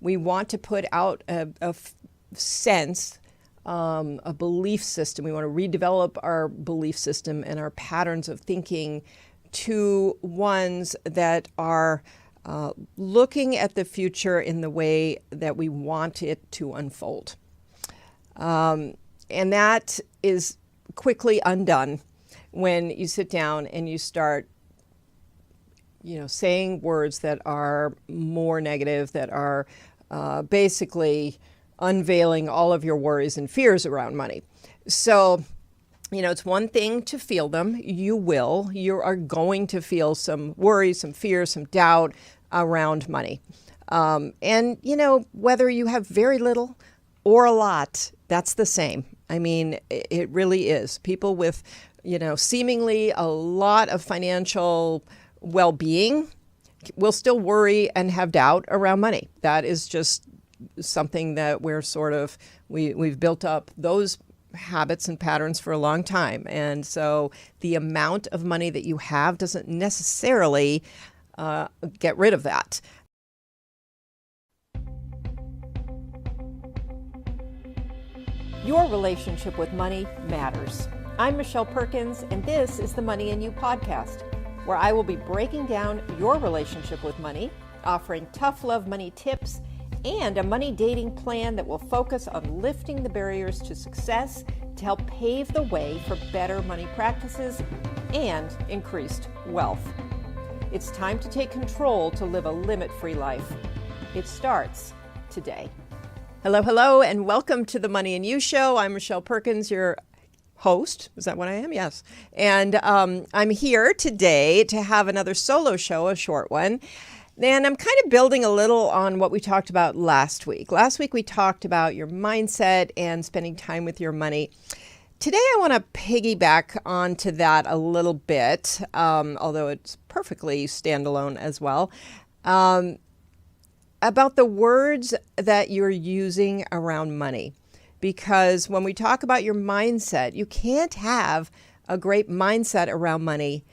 We want to put out a sense, a belief system. We want to redevelop our belief system and our patterns of thinking to ones that are looking at the future in the way that we want it to unfold. And that is quickly undone when you sit down and you start saying words that are more negative, that are basically unveiling all of your worries and fears around money. So, it's one thing to feel them. You are going to feel some worry, some fear, some doubt around money. And whether you have very little or a lot, that's the same. I mean, it really is. People with, seemingly a lot of financial well-being will still worry and have doubt around money. That is just something that we've built up those habits and patterns for a long time. And so the amount of money that you have doesn't necessarily get rid of that. Your relationship with money matters. I'm Michelle Perkins, and this is the Money and You podcast, where I will be breaking down your relationship with money, offering tough love money tips, and a money dating plan that will focus on lifting the barriers to success to help pave the way for better money practices and increased wealth. It's time to take control to live a limit-free life. It starts today. Hello, and welcome to the Money and You Show. I'm Michelle Perkins, your host. Is that what I am? Yes. And I'm here today to have another solo show, a short one. And I'm kind of building a little on what we talked about last week. Last week we talked about your mindset and spending time with your money. Today I want to piggyback onto that a little bit, although it's perfectly standalone as well, about the words that you're using around money. Because when we talk about your mindset, you can't have a great mindset around money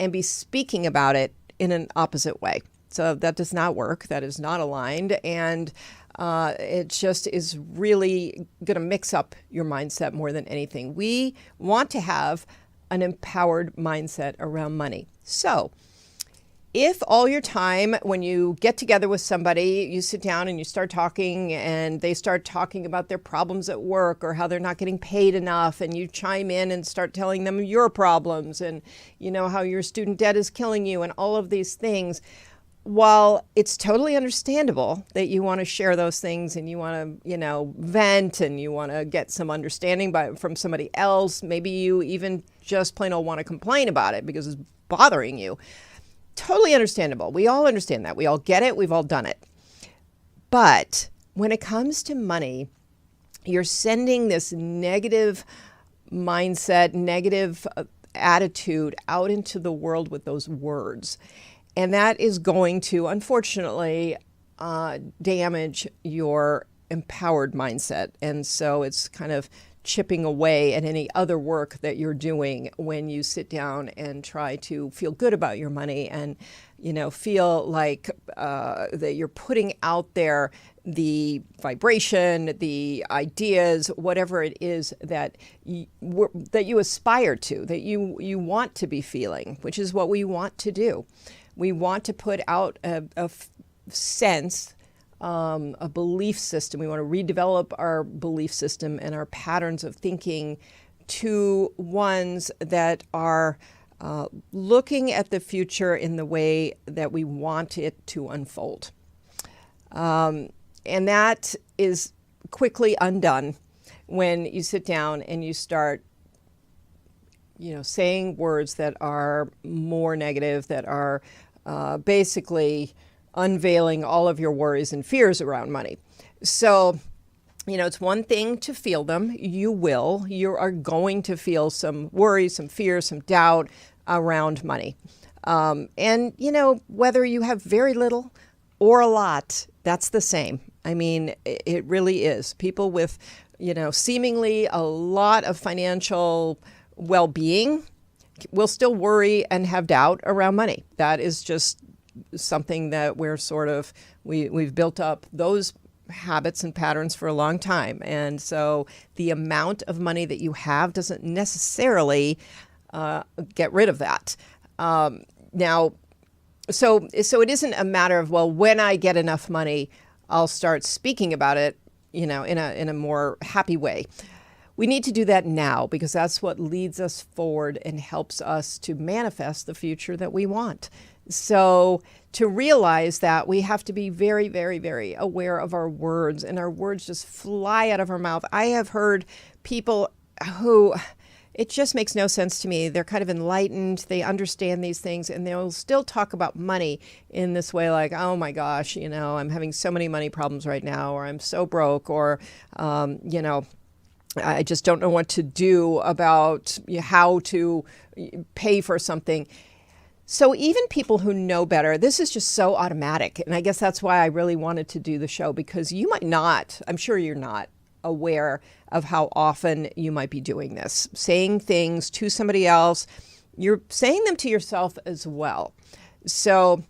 and be speaking about it in an opposite way. So that does not work. That is not aligned. And it just is really going to mix up your mindset more than anything. We want to have an empowered mindset around money. So if all your time when you get together with somebody, you sit down and you start talking and they start talking about their problems at work or how they're not getting paid enough, and you chime in and start telling them your problems and how your student debt is killing you and all of these things, while it's totally understandable that you want to share those things and you want to, vent and you want to get some understanding from somebody else, maybe you even just plain old want to complain about it because it's bothering you. Totally understandable. We all understand that. We all get it. We've all done it. But when it comes to money, you're sending this negative mindset, negative attitude out into the world with those words. And that is going to, unfortunately, damage your empowered mindset. And so it's kind of chipping away at any other work that you're doing when you sit down and try to feel good about your money and, feel like that you're putting out there the vibration, the ideas, whatever it is that you aspire to, that you want to be feeling, which is what we want to do. We want to put out a sense, a belief system. We want to redevelop our belief system and our patterns of thinking to ones that are looking at the future in the way that we want it to unfold. And that is quickly undone when you sit down and you start saying words that are more negative, that are basically unveiling all of your worries and fears around money. So, it's one thing to feel them. You are going to feel some worry, some fear, some doubt around money. And, whether you have very little or a lot, that's the same. I mean, it really is. People with, seemingly a lot of financial well-being will still worry and have doubt around money. That is just something that we've built up those habits and patterns for a long time. And so the amount of money that you have doesn't necessarily get rid of that. Now, so it isn't a matter of, well, when I get enough money, I'll start speaking about it, in a more happy way. We need to do that now, because that's what leads us forward and helps us to manifest the future that we want. So to realize that, we have to be very, very, very aware of our words, and our words just fly out of our mouth. I have heard people who, it just makes no sense to me. They're kind of enlightened. They understand these things, and they'll still talk about money in this way, like, oh my gosh, I'm having so many money problems right now, or I'm so broke, or, I just don't know what to do about how to pay for something. So even people who know better, this is just so automatic. And I guess that's why I really wanted to do the show, because you might not, I'm sure you're not aware of how often you might be doing this, saying things to somebody else. You're saying them to yourself as well. So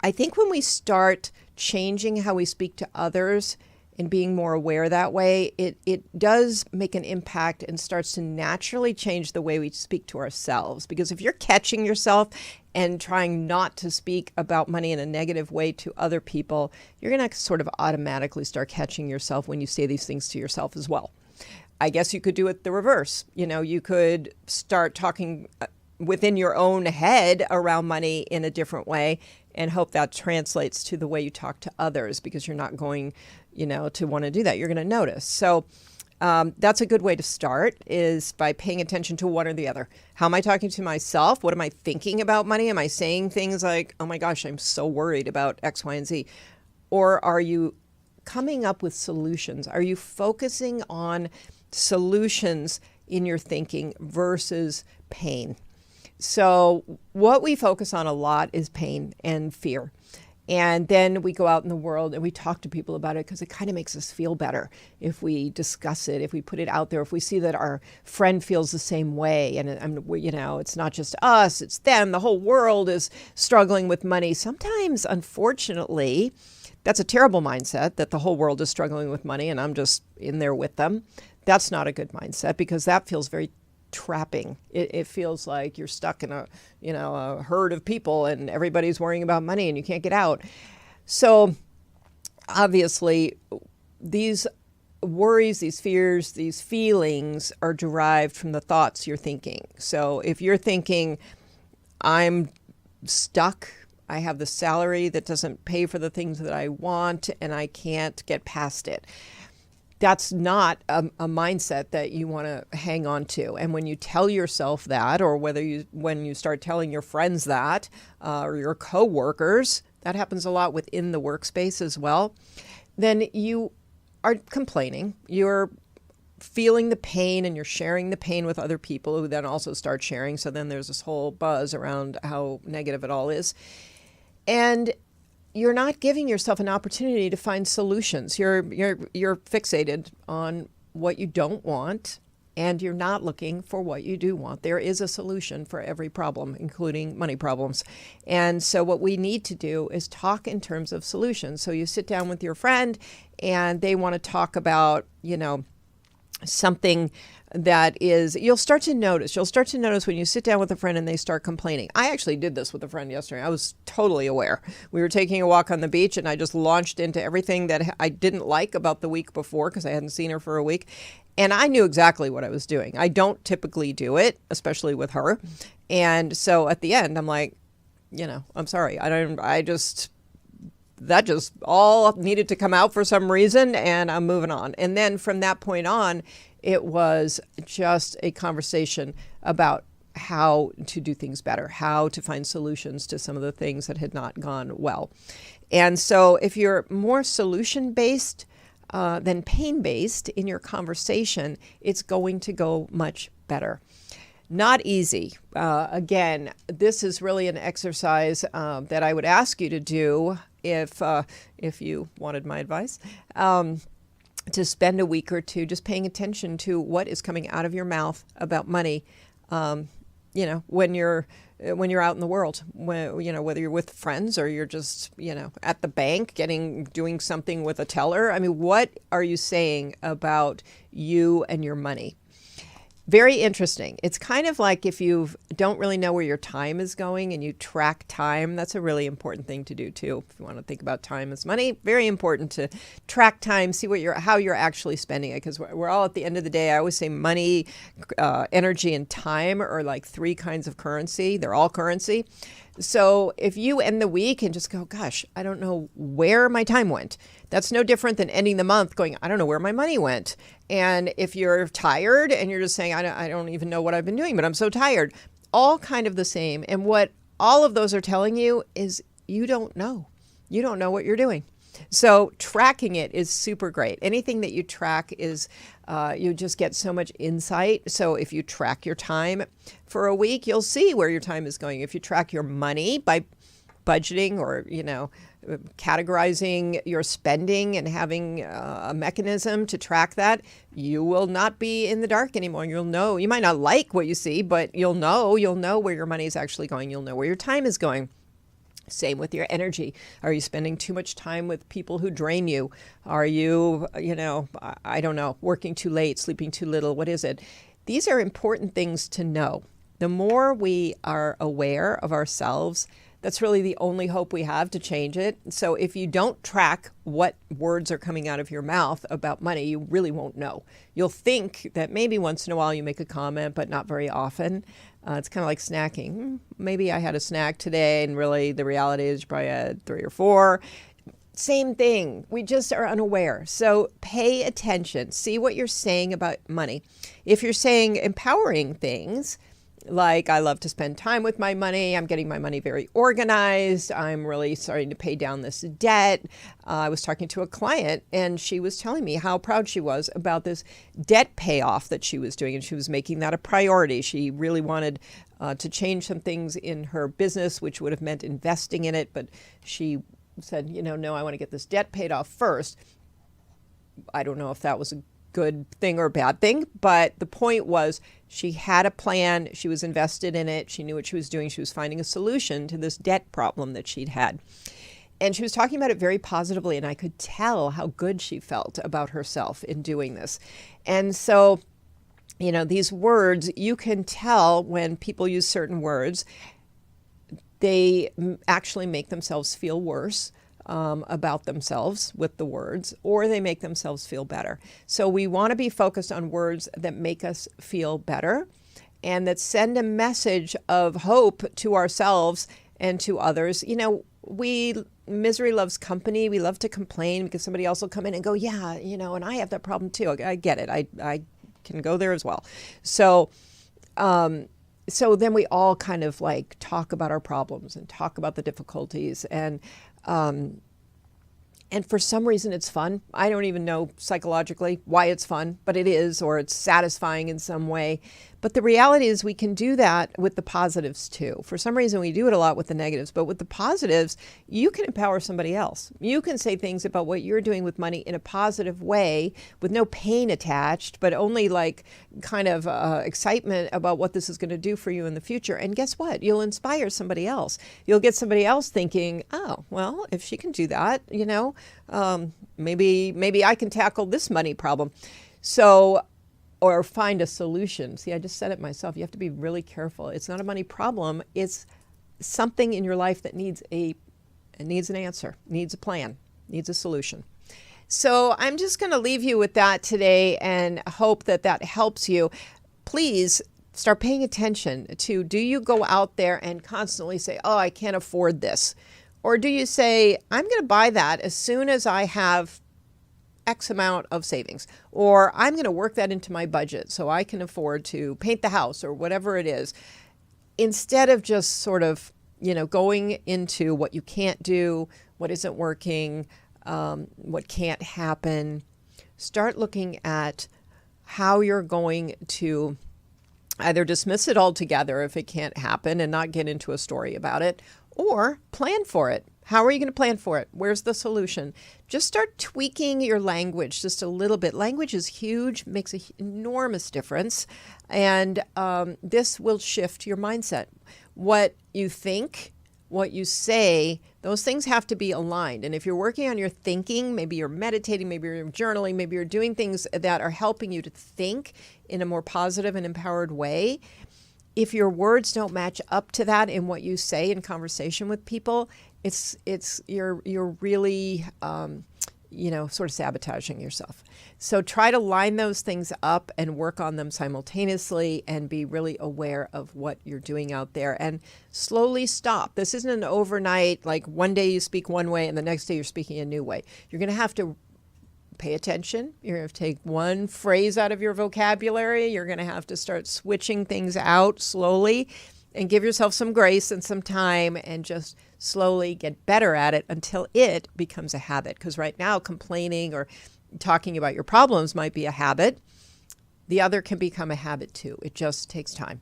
I think when we start changing how we speak to others and being more aware that way, it does make an impact and starts to naturally change the way we speak to ourselves. Because if you're catching yourself and trying not to speak about money in a negative way to other people, you're going to sort of automatically start catching yourself when you say these things to yourself as well. I guess you could do it the reverse. You could start talking within your own head around money in a different way, and hope that translates to the way you talk to others, because you're not going, to want to do that. You're going to notice. So that's a good way to start, is by paying attention to one or the other. How am I talking to myself? What am I thinking about money? Am I saying things like, oh my gosh, I'm so worried about X, Y, and Z? Or are you coming up with solutions? Are you focusing on solutions in your thinking versus pain? So what we focus on a lot is pain and fear. And then we go out in the world and we talk to people about it, because it kind of makes us feel better if we discuss it, if we put it out there, if we see that our friend feels the same way. And it's not just us, it's them. The whole world is struggling with money. Sometimes, unfortunately, that's a terrible mindset, that the whole world is struggling with money and I'm just in there with them. That's not a good mindset, because that feels very trapping. It feels like you're stuck in a herd of people and everybody's worrying about money and you can't get out. So obviously these worries, these fears, these feelings are derived from the thoughts you're thinking. So if you're thinking, I'm stuck, I have the salary that doesn't pay for the things that I want and I can't get past it, that's not a mindset that you want to hang on to. And when you tell yourself that, or when you start telling your friends that, or your coworkers, that happens a lot within the workspace as well, then you are complaining. You're feeling the pain and you're sharing the pain with other people who then also start sharing. So then there's this whole buzz around how negative it all is. And you're not giving yourself an opportunity to find solutions. You're fixated on what you don't want, and you're not looking for what you do want. There is a solution for every problem, including money problems. And so what we need to do is talk in terms of solutions. So you sit down with your friend and they want to talk about, something that is, you'll start to notice when you sit down with a friend and they start complaining. I actually did this with a friend yesterday. I was totally aware. We were taking a walk on the beach and I just launched into everything that I didn't like about the week before, because I hadn't seen her for a week. And I knew exactly what I was doing. I don't typically do it, especially with her. And so at the end, I'm like, I'm sorry. That just all needed to come out for some reason, and I'm moving on. And then from that point on, it was just a conversation about how to do things better, how to find solutions to some of the things that had not gone well. And so if you're more solution-based than pain-based in your conversation, it's going to go much better. Not easy. Again, this is really an exercise that I would ask you to do if you wanted my advice, to spend a week or two just paying attention to what is coming out of your mouth about money. When you're when you're out in the world, when, whether you're with friends or you're just, at the bank doing something with a teller. I mean, what are you saying about you and your money? Very interesting. It's kind of like if you don't really know where your time is going and you track time. That's a really important thing to do too. If you want to think about time as money, very important to track time, see how you're actually spending it. Because we're all, at the end of the day, I always say money, energy, and time are like three kinds of currency. They're all currency. So if you end the week and just go, gosh, I don't know where my time went, that's no different than ending the month going, I don't know where my money went. And if you're tired and you're just saying, I don't even know what I've been doing, but I'm so tired, all kind of the same. And what all of those are telling you is you don't know. You don't know what you're doing. So tracking it is super great. Anything that you track is, you just get so much insight. So if you track your time for a week, you'll see where your time is going. If you track your money by budgeting or, categorizing your spending and having a mechanism to track that, you will not be in the dark anymore. You'll know. You might not like what you see, but you'll know where your money is actually going. You'll know where your time is going. Same with your energy. Are you spending too much time with people who drain you? Are you, I don't know, working too late, sleeping too little? What is it? These are important things to know. The more we are aware of ourselves, that's really the only hope we have to change it. So if you don't track what words are coming out of your mouth about money, you really won't know. You'll think that maybe once in a while you make a comment, but not very often. It's kind of like snacking. Maybe I had a snack today, and really the reality is you probably had 3 or 4. Same thing. We just are unaware. So pay attention. See what you're saying about money. If you're saying empowering things, like I love to spend time with my money, I'm getting my money very organized, I'm really starting to pay down this debt. I was talking to a client and she was telling me how proud she was about this debt payoff that she was doing, and she was making that a priority. She really wanted to change some things in her business, which would have meant investing in it, but she said, no, I want to get this debt paid off first. I don't know if that was a good thing or a bad thing, but the point was she had a plan, she was invested in it, she knew what she was doing, she was finding a solution to this debt problem that she'd had. And she was talking about it very positively, and I could tell how good she felt about herself in doing this. And so, these words, you can tell when people use certain words, they actually make themselves feel worse about themselves with the words, or they make themselves feel better. So we want to be focused on words that make us feel better and that send a message of hope to ourselves and to others. Misery loves company. We love to complain because somebody else will come in and go, yeah, and I have that problem too. I get it. I can go there as well. So then we all kind of like talk about our problems and talk about the difficulties, and for some reason it's fun. I don't even know psychologically why it's fun, but it is, or it's satisfying in some way. But the reality is we can do that with the positives too. For some reason we do it a lot with the negatives, but with the positives, you can empower somebody else. You can say things about what you're doing with money in a positive way with no pain attached, but only like kind of excitement about what this is going to do for you in the future. And guess what? You'll inspire somebody else. You'll get somebody else thinking, oh, well, if she can do that, maybe I can tackle this money problem. So, or find a solution. See, I just said it myself. You have to be really careful. It's not a money problem. It's something in your life that needs an answer, needs a plan, needs a solution. So I'm just going to leave you with that today and hope that that helps you. Please start paying attention to, do you go out there and constantly say, oh, I can't afford this? Or do you say, I'm going to buy that as soon as I have X amount of savings, or I'm going to work that into my budget so I can afford to paint the house or whatever it is, instead of just sort of, going into what you can't do, what isn't working, what can't happen. Start looking at how you're going to either dismiss it altogether if it can't happen and not get into a story about it, or plan for it. How are you going to plan for it? Where's the solution? Just start tweaking your language just a little bit. Language is huge, makes an enormous difference, and this will shift your mindset. what you think, what you say, those things have to be aligned. And if you're working on your thinking, maybe you're meditating, maybe you're journaling, maybe you're doing things that are helping you to think in a more positive and empowered way. If your words don't match up to that in what you say in conversation with people, you're really sort of sabotaging yourself. So try to line those things up and work on them simultaneously and be really aware of what you're doing out there and slowly stop. This isn't an overnight, like one day you speak one way and the next day you're speaking a new way. You're going to have to pay attention. You're going to have to take one phrase out of your vocabulary. You're going to have to start switching things out slowly and give yourself some grace and some time and just slowly get better at it until it becomes a habit. Because right now, complaining or talking about your problems might be a habit. The other can become a habit too. It just takes time.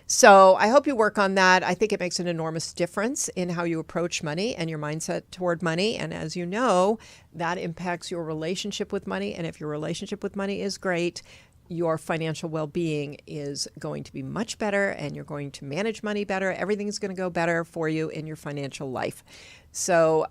So I hope you work on that. I think it makes an enormous difference in how you approach money and your mindset toward money. And as you know, that impacts your relationship with money. And if your relationship with money is great, your financial well-being is going to be much better and you're going to manage money better. Everything's going to go better for you in your financial life. So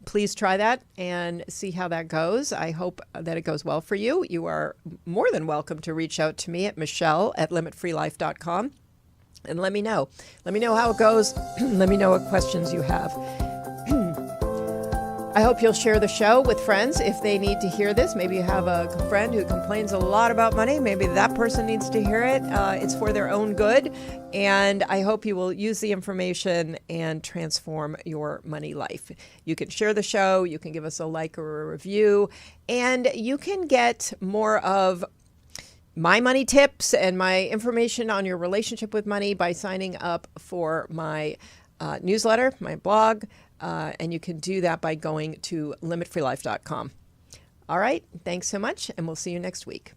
please try that and see how that goes. I hope that it goes well for you. You are more than welcome to reach out to me at Michelle@limitfreelife.com and let me know. Let me know how it goes. Let me know what questions you have. I hope you'll share the show with friends if they need to hear this. Maybe you have a friend who complains a lot about money. Maybe that person needs to hear it. It's for their own good. And I hope you will use the information and transform your money life. You can share the show. You can give us a like or a review. And you can get more of my money tips and my information on your relationship with money by signing up for my newsletter, my blog. And you can do that by going to limitfreelife.com. All right. Thanks so much. And we'll see you next week.